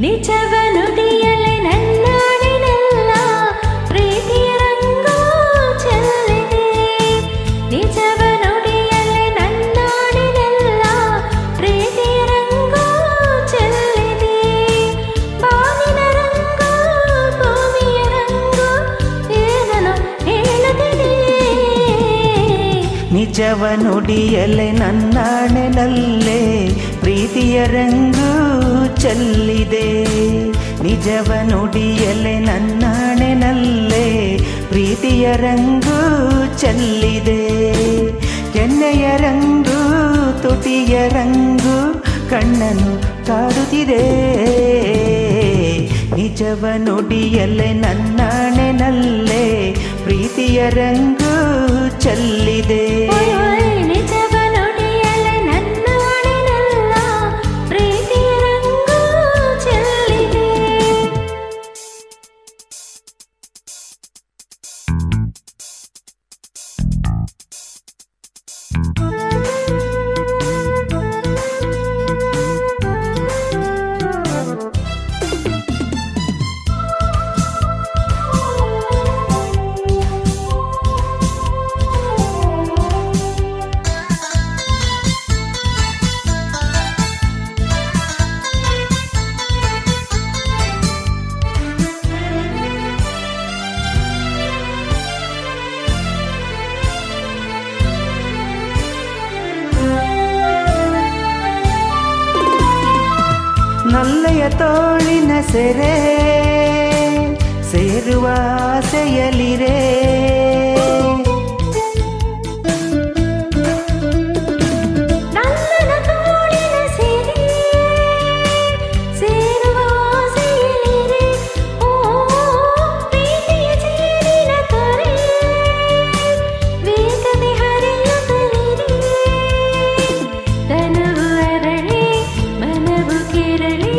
ನಿಜವ ನುಡಿಯಲೆ ನನ್ನಾಡಿನೆಲ್ಲ ಪ್ರೀತಿಯ ರಂಗು ಚೆಲ್ಲಿದೆ. ನಿಜವ ನುಡಿಯಲೆ ನನ್ನಾಡಿನೆಲ್ಲ ಪ್ರೀತಿಯ ರಂಗು ಚೆಲ್ಲಿದೆ. ಬಾನಿನ ರಂಗು ಭೂಮಿಯ ರಂಗು ಏನನು ಹೇಳುತ್ತಿದೆ. ನಿಜವ ನುಡಿಯಲೆ ನನ್ನಾಡಿನಲ್ಲೇ ಪ್ರೀತಿಯ ರಂಗು ಚೆಲ್ಲಿದೆ. ನಿಜವ ನುಡಿಯಲೆ ನನ್ನಾಣೆನಲ್ಲೇ ಪ್ರೀತಿಯ ರಂಗು ಚೆಲ್ಲಿದೆ. ಕೆನ್ನೆಯ ರಂಗು ತುಟಿಯ ರಂಗು ಕಣ್ಣನ್ನು ಕಾಡುತ್ತಿದೆ. ನಿಜವ ನುಡಿಯಲೆ ನನ್ನಾಣೆನಲ್ಲೇ ಪ್ರೀತಿಯ ರಂಗು ಚೆಲ್ಲಿದೆ. ನಲ್ಲೆಯ ತೋಳಿನ ಸೆರೆ ಸೇರುವ ಆಸೆಯಲಿರೆ. ನಲ್ಲನ ತೋಳಿನ ಸೆರೆ ಸೇರುವ ಆಸೆಯಲಿರೆ. ಓ ಪ್ರೀತಿಯ ಜೇನಿನ ತೊರೆ ವೇಗದೆ ಹರಿಯುತ್ತಲಿರೆ. ತನವು ಅರಳಿ ಮನವು ಕೆರಳಿ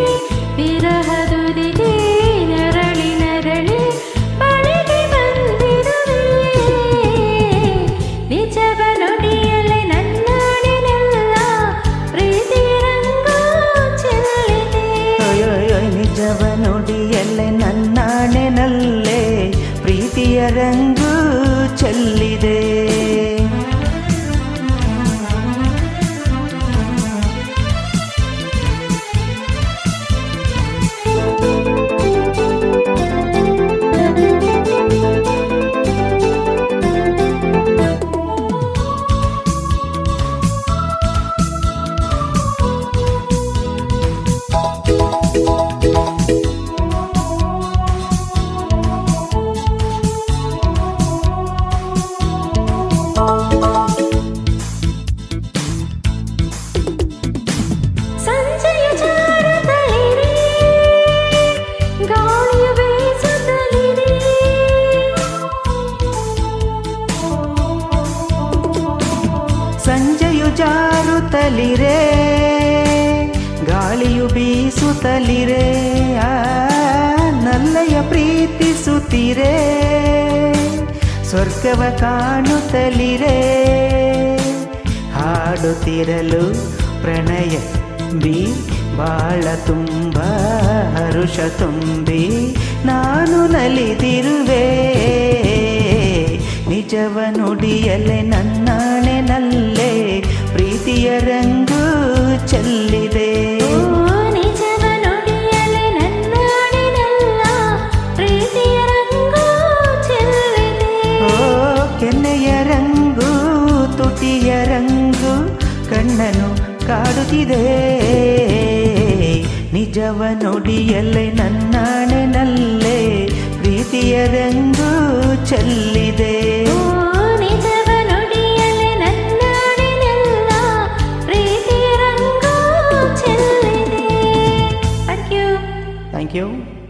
ವಿರಹದುದಿಗೆ ನರಳಿ ನರಳಿ ಬಳಿಗೆ ಬಂದಿರುವೆ. ನಿಜವ ನುಡಿಯಲೆ ನನ್ನಾಡಿನೆಲ್ಲ ಪ್ರೀತಿಯ ರಂಗು ಚೆಲ್ಲಿದೆ. ನಿಜವ ನುಡಿಯಲೆ ನನ್ನಾಣೆನಲ್ಲೇ ಪ್ರೀತಿಯ ರಂಗು ಚೆಲ್ಲಿದೆ. ಸಂಜೆಯ ಜಾರುತ್ತಲಿರೆ ಗಾಳಿಯು ಬೀಸುತ್ತಲಿರೆ. ಸಂಜೆಯು ಜಾರುತ್ತಲಿರೆ ಗಾಳಿಯು ಬೀಸುತ್ತಲಿರೆ. ನಲ್ಲೆಯ ಪ್ರೀತಿಸುತ್ತಿರೆ ಸ್ವರ್ಗವ ಕಾಣುತ್ತಲಿರೆ. ಹಾಡುತ್ತಿರಲು ಪ್ರಣಯ ಬಿ ಬಾಳ ತುಂಬ ಹರುಷ ತುಂಬಿ ನಾನು ನಲಿದಿರುವೆ. ನಿಜವ ನುಡಿಯಲೆ ನನ್ನಾಣೆನಲ್ಲೇ ಪ್ರೀತಿಯ ರಂಗು ಚೆಲ್ಲಿದೆ. ನಿಜವ ನುಡಿಯಲೆ ನನ್ನಾಡಿನೆಲ್ಲ ಪ್ರೀತಿಯ ರಂಗು ಚೆಲ್ಲಿದೆ. ಕೆನ್ನೆಯ ರಂಗು ತುಟಿಯ ರಂಗು ಕಣ್ಣನು ಕಾಡುತ್ತಿದೆ. ನಿಜವ ನುಡಿಯಲೆ ನನ್ನಾಣೆನಲ್ಲೇ ಪ್ರೀತಿಯ ರಂಗು ಚೆಲ್ಲಿದೆ. ನಿಜವ ನುಡಿಯಲೆ ನನ್ನಾಡಿನೆಲ್ಲ ಪ್ರೀತಿಯ ರಂಗು ಥ್ಯಾಂಕ್ ಯು.